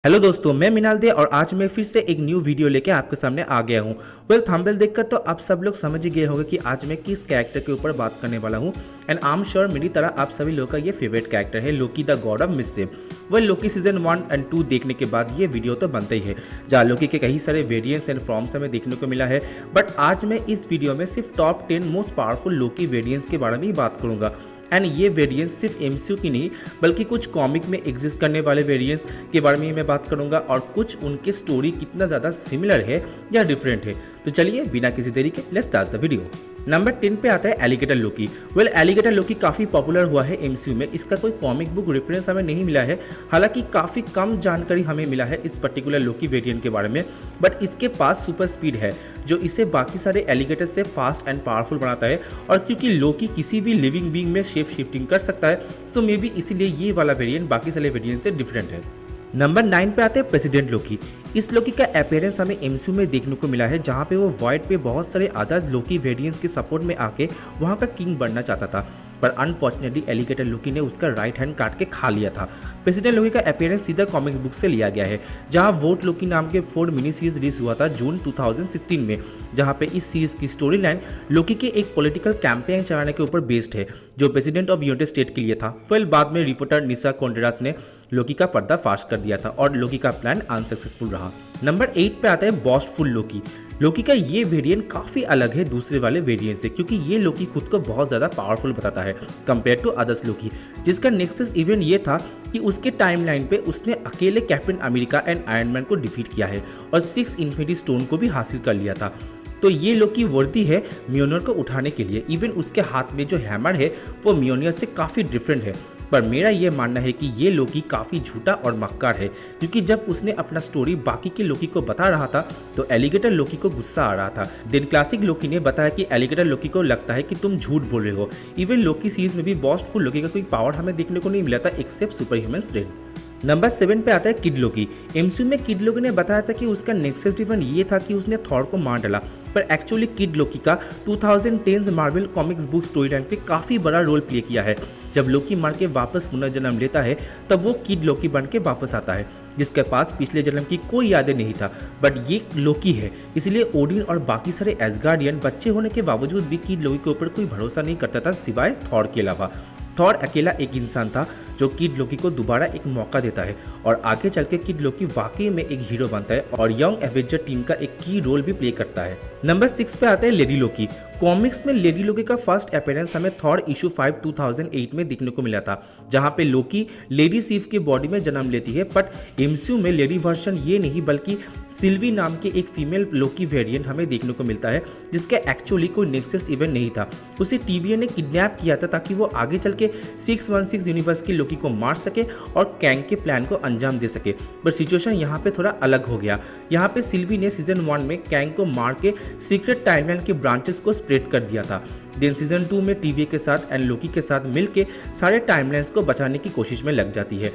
Hello दोस्तों, मैं मिनाल दे और आज मैं फिर से एक न्यू वीडियो लेके आपके सामने आ गया हूँ। थंबनेल देखकर तो आप सब लोग समझ ही गए होंगे कि आज मैं किस कैरेक्टर के ऊपर बात करने वाला हूँ। एंड आई एम श्योर मेरी तरह आप सभी लोगों का ये फेवरेट कैरेक्टर है Loki the god of mischief. Loki season 1 and 2 देखने के बाद ये वीडियो तो बनता ही है, जहाँ लोकी के कई सारे वेरिएंट्स एंड फॉर्म्स हमें देखने को मिला है। बट आज मैं इस वीडियो में सिर्फ टॉप 10 मोस्ट पावरफुल लोकी वेरिएंट्स के बारे में ही बात करूंगा। एंड ये वेरिएंट्स सिर्फ एमसीयू की नहीं बल्कि कुछ कॉमिक में एग्जिस्ट करने वाले वेरिएंट्स के बारे में ही मैं बात करूंगा और कुछ उनके स्टोरी कितना ज़्यादा सिमिलर है या डिफरेंट है। तो चलिए बिना किसी देरी के let's start the video. Number 10 पे आता है एलिगेटर लोकी। एलिगेटर लोकी काफ़ी पॉपुलर हुआ है एमसीयू में। इसका कोई कॉमिक बुक रेफरेंस हमें नहीं मिला है, हालांकि काफ़ी कम जानकारी हमें मिला है इस पर्टिकुलर लोकी वेरिएंट के बारे में। बट इसके पास सुपर स्पीड है जो इसे बाकी सारे एलिगेटर से फास्ट एंड पावरफुल बनाता है। और क्योंकि लोकी किसी भी लिविंग बीइंग में शेप शिफ्टिंग कर सकता है, तो मे बी इसीलिए ये वाला वेरिएंट बाकी सारे वेरिएंट से डिफरेंट है। नंबर 9 पे आते हैं प्रेसिडेंट लोकी। इस लोकी का अपीयरेंस हमें एमसीयू में देखने को मिला है, जहाँ पे वो वॉइड पे बहुत सारे अदर लोकी वेरिएंट्स के सपोर्ट में आके वहाँ का किंग बनना चाहता था। पर अनफॉर्चुनेटली एलिगेटर लोकी ने उसका राइट हैंड काट के खा लिया था। प्रेसिडेंट लोकी का अपीयरेंस सीधा कॉमिक बुक से लिया गया है, जहाँ वोट लोकी नाम के 4 मिनी सीरीज रिलीज हुआ था जून 2016 में, जहाँ पे इस सीरीज की स्टोरी लाइन लोकी के एक पॉलिटिकल कैंपेन चलाने के ऊपर बेस्ड है जो प्रेसिडेंट ऑफ यूनाइटेड स्टेट के लिए था। बाद में रिपोर्टर निसा कोंड्रेरास ने लोकी का पर्दाफाश कर दिया था और लोकी का प्लान अनसक्सेसफुल रहा। नंबर 8 पे आता है बॉस्टफुल लोकी। लोकी का ये वेरिएंट काफ़ी अलग है दूसरे वाले वेरिएंट से, क्योंकि ये लोकी खुद को बहुत ज़्यादा पावरफुल बताता है कंपेयर टू अदर्स लोकी, जिसका नेक्सस इवेंट ये था कि उसके टाइमलाइन पे उसने अकेले captain America and iron man को डिफीट किया है और 6 इन्फिनिटी स्टोन को भी हासिल कर लिया था। तो ये लोकी वर्दी है म्योनियर को उठाने के लिए। इवन उसके हाथ में जो हैमर है वो म्योनियर से काफ़ी डिफरेंट है। पर मेरा ये मानना है कि ये लोकी काफ़ी झूठा और मक्कार है, क्योंकि जब उसने अपना स्टोरी बाकी के लोकी को बता रहा था तो एलिगेटर लोकी को गुस्सा आ रहा था। देन क्लासिक लोकी ने बताया कि एलिगेटर लोकी को लगता है कि तुम झूठ बोल रहे हो। इवन लोकी सीरीज में भी बॉस्टफुल लोकी का कोई पावर हमें देखने को नहीं मिला था except super human strength. Number 7 पे आता है किड लोकी। एमसीयू में किड लोकी ने बताया था कि उसका नेक्स्ट इवेंट ये था कि उसने थॉर को मार डाला, पर एक्चुअली किड लोकी का 2010 Marvel comics book story line पे काफ़ी बड़ा रोल प्ले किया है। जब लोकी मर के वापस पुनर्जन्म लेता है तब वो किड लोकी बन के वापस आता है, जिसके पास पिछले जन्म की कोई यादें नहीं था। बट ये लोकी है, इसलिए ओडिन और बाकी सारे एसगार्डियन बच्चे होने के बावजूद भी किड लोकी के ऊपर कोई भरोसा नहीं करता था सिवाय थॉर के अलावा। थॉर अकेला एक इंसान था जो किड लोकी को दोबारा एक मौका देता है और आगे चल के किड लोकी वाकई में एक हीरो बनता है और यंग एवेंजर टीम का एक की रोल भी प्ले करता है। नंबर 6 पे आता है लेडी लोकी। कॉमिक्स में लेडी लोकी का फर्स्ट अपीयरेंस हमें थॉर इशू 5 2008 में देखने को मिला था, जहां पे लोकी लेडी सीफ की बॉडी में जन्म लेती है। बट एमसीयू में लेडी वर्जन ये नहीं बल्कि सिल्वी नाम के एक फीमेल लोकी वेरिएंट हमें देखने को मिलता है, जिसका एक्चुअली कोई नेक्सस इवेंट नहीं था। उसे टीवीए ने किडनैप किया था ताकि वो आगे चल के 616 यूनिवर्स की लोकी को मार सके और कैंग के प्लान को अंजाम दे सके। पर सिचुएशन यहाँ पे थोड़ा अलग हो गया। यहाँ पे सिल्वी ने सीजन 1 में कैंग को मार के सीक्रेट टाइमलाइन के ब्रांचेस को स्प्रेड कर दिया था। देन सीजन 2 में टीवीए के साथ एंड लोकी के साथ मिलके सारे टाइमलाइंस को बचाने की कोशिश में लग जाती है।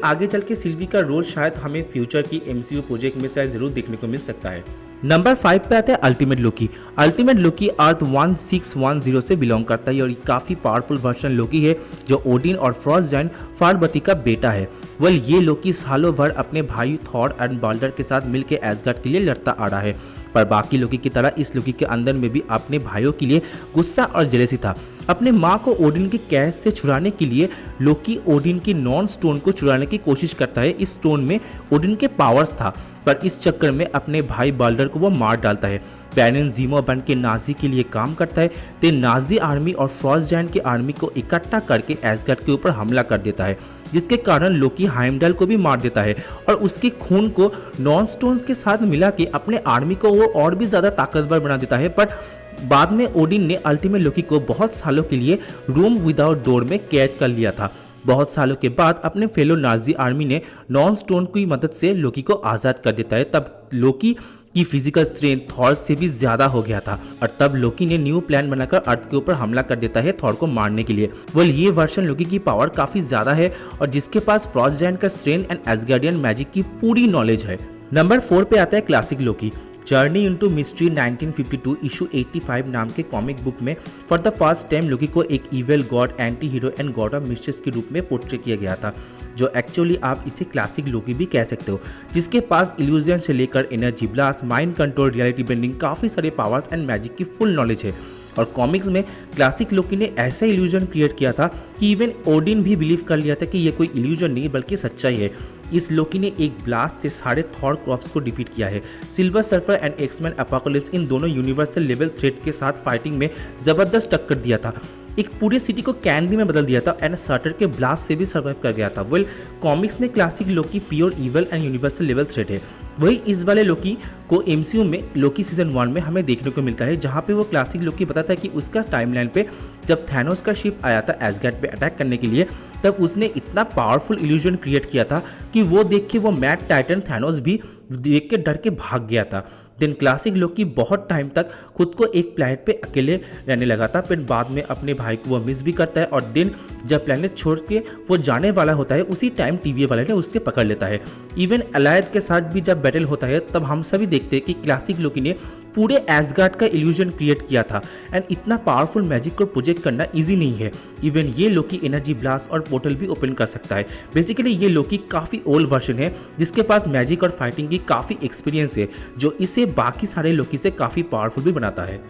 आगे चल के सिल्वी का रोल शायद हमें फ्यूचर की एमसीयू प्रोजेक्ट में शायद जरूर देखने को मिल सकता है। नंबर 5 पे आता है अल्टीमेट लोकी। अल्टीमेट लोकी अर्थ 1610 से बिलोंग करता है और काफ़ी पावरफुल वर्जन लोकी है जो ओडिन और फ्रॉस्ट जायंट फारबती का बेटा है। ये लोकी सालों भर अपने भाई थॉर एंड बाल्डर के साथ मिलकर एसगार्ड के लिए लड़ता आ रहा है। पर बाकी लोकी की तरह इस लोकी के अंदर में भी अपने भाइयों के लिए गुस्सा और जेलेसी था। अपने माँ को ओडिन के कैद से छुड़ाने के लिए लोकी ओडिन की नॉन स्टोन को चुराने की कोशिश करता है। इस स्टोन में ओडिन के पावर्स था, पर इस चक्कर में अपने भाई बाल्डर को वो मार डालता है। बैरन जीमो बन के नाजी के लिए काम करता है। तो नाजी आर्मी और फ्रॉस्ट जायंट की आर्मी को इकट्ठा करके एसगार्ड के ऊपर हमला कर देता है, जिसके कारण लोकी हाइमडल को भी मार देता है और उसके खून को नॉन स्टोन्स के साथ मिला के अपने आर्मी को वो और भी ज़्यादा ताकतवर बना देता है। पर बाद में ओडिन ने अल्टीमेट लोकी को बहुत सालों के लिए रूम विदाउट डोर में कैद कर लिया था। बहुत सालों के बाद अपने फेलो नाजी आर्मी ने नॉन स्टोन की मदद से लोकी को आज़ाद कर देता है। तब लोकी की फिजिकल स्ट्रेंथ थॉर से भी ज्यादा हो गया था और तब लोकी ने न्यू प्लान बनाकर अर्थ के ऊपर हमला कर देता है थॉर को मारने के लिए। ये वर्जन लोकी की पावर काफी ज्यादा है और जिसके पास फ्रॉस्ट जायंट का स्ट्रेंथ एंड एसगार्डियन मैजिक की पूरी नॉलेज है। नंबर 4 पे आता है क्लासिक लोकी। जर्नी इनटू मिस्ट्री 1952 इशू 85 नाम के कॉमिक बुक में फॉर द फर्स्ट टाइम लोकी को एक evil God, anti hero and God of mistress के रूप में पोर्ट्रे किया गया था, जो एक्चुअली आप इसे क्लासिक लोकी भी कह सकते हो, जिसके पास इल्यूजन से लेकर energy blast, mind control, reality bending, काफ़ी सारे पावर्स एंड मैजिक की फुल नॉलेज है। और कॉमिक्स में क्लासिक लोकी ने ऐसा इल्यूजन क्रिएट किया था कि इवन ओडिन भी बिलीव कर लिया था कि ये कोई इल्यूजन नहीं बल्कि सच्चाई है। इस लोकी ने एक ब्लास्ट से सारे थॉर क्रॉप्स को डिफीट किया है। Silver surfer and X Man apocalypse इन दोनों यूनिवर्सल लेवल थ्रेट के साथ फाइटिंग में जबरदस्त टक्कर दिया था, एक पूरे सिटी को कैंडी में बदल दिया था एंड सर्टर के ब्लास्ट से भी सर्वाइव कर गया था। वेल कॉमिक्स में classic Loki pure evil and universal level threat है। वही इस वाले लोकी को एमसीयू में लोकी सीजन 1 में हमें देखने को मिलता है, जहाँ पे वो क्लासिक लोकी बताता है कि उसका टाइमलाइन पे जब थैनोस का शिप आया था एसगार्ड पे अटैक करने के लिए, तब उसने इतना पावरफुल इल्यूजन क्रिएट किया था कि वो देख के वो मैड टाइटन थैनोस भी देख के डर के भाग गया था। देन क्लासिक लोकी बहुत टाइम तक खुद को एक प्लैनेट पे अकेले रहने लगा था, फिर बाद में अपने भाई को वो मिस भी करता है और देन जब प्लैनेट छोड़ के वो जाने वाला होता है उसी टाइम टीवी वाले ने उसके पकड़ लेता है। इवन अलायद के साथ भी जब बैटल होता है तब हम सभी देखते हैं कि क्लासिक लोकी ने पूरे एसगार्ड का इल्यूजन क्रिएट किया था एंड इतना पावरफुल मैजिक को प्रोजेक्ट करना इजी नहीं है। इवन ये लोकी एनर्जी ब्लास्ट और पोर्टल भी ओपन कर सकता है। बेसिकली ये लोकी काफ़ी ओल्ड वर्जन है जिसके पास मैजिक और फाइटिंग की काफ़ी एक्सपीरियंस है, जो इसे बाकी सारे लोकी से काफ़ी पावरफुल भी बनाता है।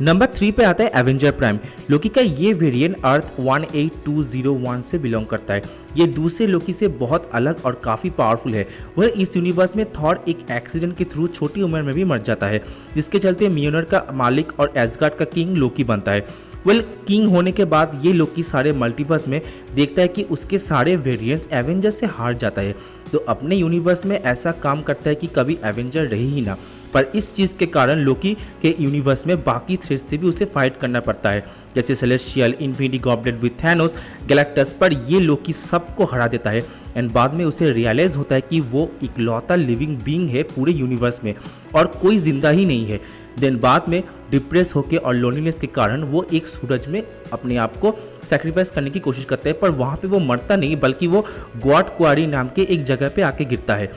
नंबर 3 पे आता है एवेंजर प्राइम। लोकी का ये वेरिएंट अर्थ 18201 से बिलोंग करता है। ये दूसरे लोकी से बहुत अलग और काफ़ी पावरफुल है। वह इस यूनिवर्स में थॉर एक एक्सीडेंट के थ्रू छोटी उम्र में भी मर जाता है, जिसके चलते मियोनर का मालिक और एसगार्ड का किंग लोकी बनता है। वेल किंग होने के बाद ये लोकी सारे मल्टीवर्स में देखता है कि उसके सारे वेरिएंट्स एवेंजर से हार जाता है, तो अपने यूनिवर्स में ऐसा काम करता है कि कभी एवेंजर रहे ही ना। पर इस चीज़ के कारण लोकी के यूनिवर्स में बाकी थ्रेड्स से भी उसे फाइट करना पड़ता है, जैसे celestial, infinity goblet with Thanos, Galactus, पर ये लोकी सबको हरा देता है एंड बाद में उसे रियलाइज होता है कि वो इकलौता लिविंग बीइंग है पूरे यूनिवर्स में और कोई जिंदा ही नहीं है। देन बाद में डिप्रेस होकर और लोनलीनेस के कारण वो एक सूरज में अपने आप को सैक्रिफाइस करने की कोशिश करता है, पर वहाँ पे वो मरता नहीं बल्कि वो गॉड क्वारी नाम के एक जगह पे आके गिरता है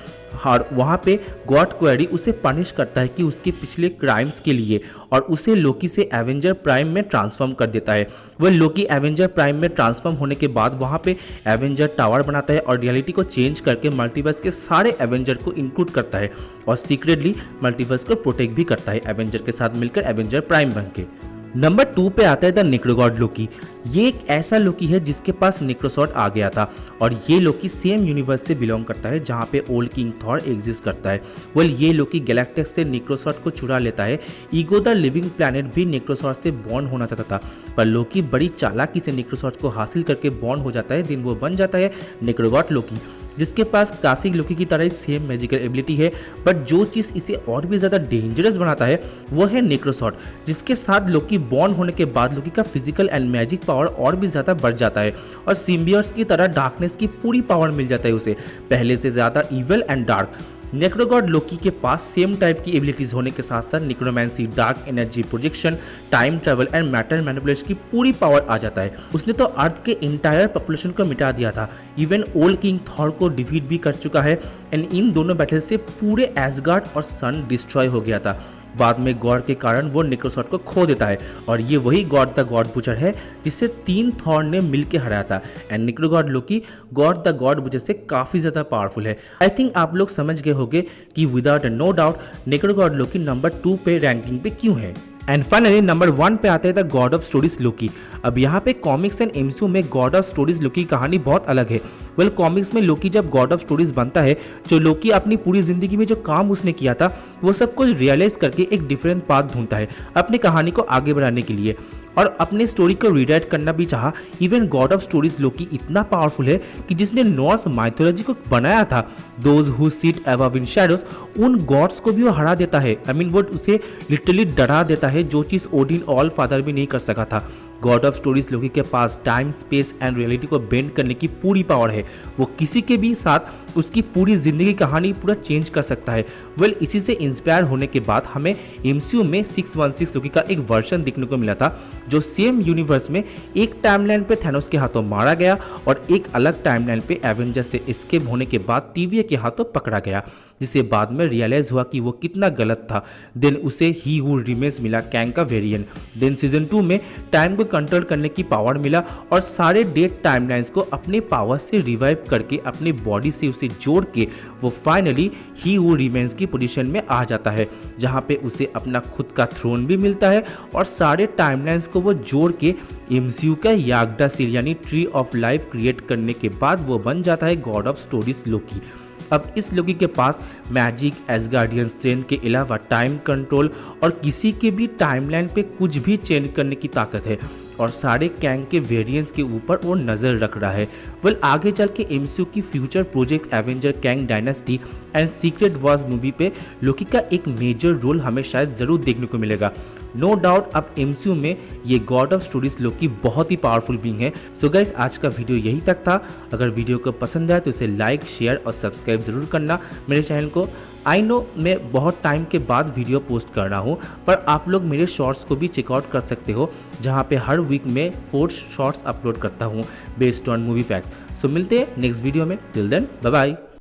और वहाँ पे गॉड क्वेरी उसे पनिश करता है कि उसके पिछले क्राइम्स के लिए, और उसे लोकी से एवेंजर प्राइम में ट्रांसफॉर्म कर देता है। वह लोकी एवेंजर प्राइम में ट्रांसफॉर्म होने के बाद वहाँ पे एवेंजर टावर बनाता है और रियलिटी को चेंज करके मल्टीवर्स के सारे एवेंजर को इंक्लूड करता है और सीक्रेटली मल्टीवर्स को प्रोटेक्ट भी करता है एवेंजर के साथ मिलकर एवेंजर प्राइम बन के। नंबर 2 पे आता है द नेक्रोगॉड लोकी। ये एक ऐसा लोकी है जिसके पास नेक्रोसॉर्ड आ गया था और ये लोकी सेम यूनिवर्स से बिलोंग करता है जहाँ पे ओल्ड किंग थॉर एग्जिस्ट करता है। वेल ये लोकी गैलेक्टिक्स से नेक्रोसॉर्ड को चुरा लेता है। ईगो द लिविंग प्लैनेट भी नेक्रोसॉर्ड से बॉर्न होना चाहता था, पर लोकी बड़ी चालाकी से नेक्रोसॉर्ड को हासिल करके बॉर्न हो जाता है। दिन वो बन जाता है नेक्रोगॉड लोकी, जिसके पास क्लासिक लोकी की तरह सेम मैजिकल एबिलिटी है, बट जो चीज़ इसे और भी ज़्यादा डेंजरस बनाता है वो है नेक्रोसॉर्ड, जिसके साथ लोकी बॉर्न होने के बाद लोकी का फिजिकल एंड मैजिक पावर और भी ज़्यादा बढ़ जाता है और सिम्बियोट्स की तरह डार्कनेस की पूरी पावर मिल जाता है उसे, पहले से ज़्यादा evil and dark. Necrogod Loki के पास सेम टाइप की एबिलिटीज होने के साथ साथ necromancy, dark energy projection, time travel and matter manipulation की पूरी पावर आ जाता है। उसने तो अर्थ के इंटायर पॉपुलेशन को मिटा दिया था, इवन ओल्ड किंग थॉर को डिफीट भी कर चुका है एंड इन दोनों बैटल से पूरे एसगार्ड और सन डिस्ट्रॉय हो गया था। बाद में गॉड के कारण वो नेक्रोसॉर्ड को खो देता है और ये वही गॉड द गॉड बुचर है जिससे 3 थॉर ने मिलकर हराया था and Necrogod Loki god the god butcher से काफ़ी ज़्यादा पावरफुल है। आई थिंक आप लोग समझ गए होंगे कि विदाउट नो डाउट नेक्रोगॉड लोकी नंबर 2 पे रैंकिंग पे क्यों है। एंड फाइनली नंबर 1 पे आते हैं द गॉड ऑफ स्टोरीज लोकी। अब यहाँ पे कॉमिक्स एंड एमसीयू में गॉड ऑफ स्टोरीज लोकी की कहानी बहुत अलग है। वेल कॉमिक्स में लोकी जब गॉड ऑफ स्टोरीज बनता है, जो लोकी अपनी पूरी जिंदगी में जो काम उसने किया था वो सब कुछ रियलाइज करके एक डिफरेंट पाथ ढूंढता है अपनी कहानी को आगे बढ़ाने के लिए और अपने स्टोरी को रीराइट करना भी चाहा। इवन गॉड ऑफ स्टोरीज लोकी इतना पावरफुल है कि जिसने नॉर्स माइथोलॉजी को बनाया था, those who sit above in shadows, उन गॉड्स को भी वो हरा देता है। आई मीन वो उसे लिटरली डरा देता है, जो चीज़ ओडिन ऑल फादर भी नहीं कर सका था। गॉड ऑफ स्टोरीज लोकी के पास टाइम स्पेस एंड रियलिटी को बेंड करने की पूरी पावर है। वो किसी के भी साथ उसकी पूरी जिंदगी कहानी पूरा चेंज कर सकता है। वेल इसी से इंस्पायर होने के बाद हमें एमसीयू में 616 लोकी का एक वर्जन देखने को मिला था, जो सेम यूनिवर्स में एक टाइमलाइन पे थैनोस के हाथों मारा गया और एक अलग टाइमलाइन पे एवेंजर से एस्केप होने के बाद टीवीए के हाथों पकड़ा गया, जिसे बाद में रियलाइज हुआ कि वो कितना गलत था। देन उसे ही हू रिमेन्स मिला, कैंग का वेरिएंट। देन सीजन 2 में टाइम को कंट्रोल करने की पावर मिला और सारे डेड टाइमलाइंस को अपने पावर से रिवाइव करके अपने बॉडी से उसे जोड़ के वो फाइनली ही हू रिमेन्स की पोजीशन में आ जाता है, जहां पे उसे अपना खुद का थ्रोन भी मिलता है और सारे टाइमलाइंस को वो जोड़ के एमसीयू का यागडासिल यानी ट्री ऑफ लाइफ क्रिएट करने के बाद वो बन जाता है गॉड ऑफ स्टोरीज लोकी। अब इस लोकी के पास मैजिक, एसगार्डियन स्ट्रेंथ के अलावा टाइम कंट्रोल और किसी के भी टाइमलाइन पे कुछ भी चेंज करने की ताकत है और सारे कैंग के वेरिएंट्स के ऊपर वो नज़र रख रहा है। वेल आगे चल के एमसीयू की future project Avenger Kang dynasty and secret Wars movie पे लोकी का एक मेजर रोल हमें शायद ज़रूर देखने को मिलेगा। नो डाउट अब एमसीयू में ये गॉड ऑफ स्टोरीज लोकी बहुत ही पावरफुल बीइंग है। सो गाइस आज का वीडियो यही तक था। अगर वीडियो को पसंद आए तो इसे लाइक, शेयर और सब्सक्राइब जरूर करना मेरे चैनल को। आई नो मैं बहुत टाइम के बाद वीडियो पोस्ट कर रहा हूँ, पर आप लोग मेरे शॉर्ट्स को भी चेकआउट कर सकते हो, जहाँ पे हर वीक में 4 शॉर्ट्स अपलोड करता हूँ based on movie facts. So मिलते हैं नेक्स्ट वीडियो में। Till then bye bye.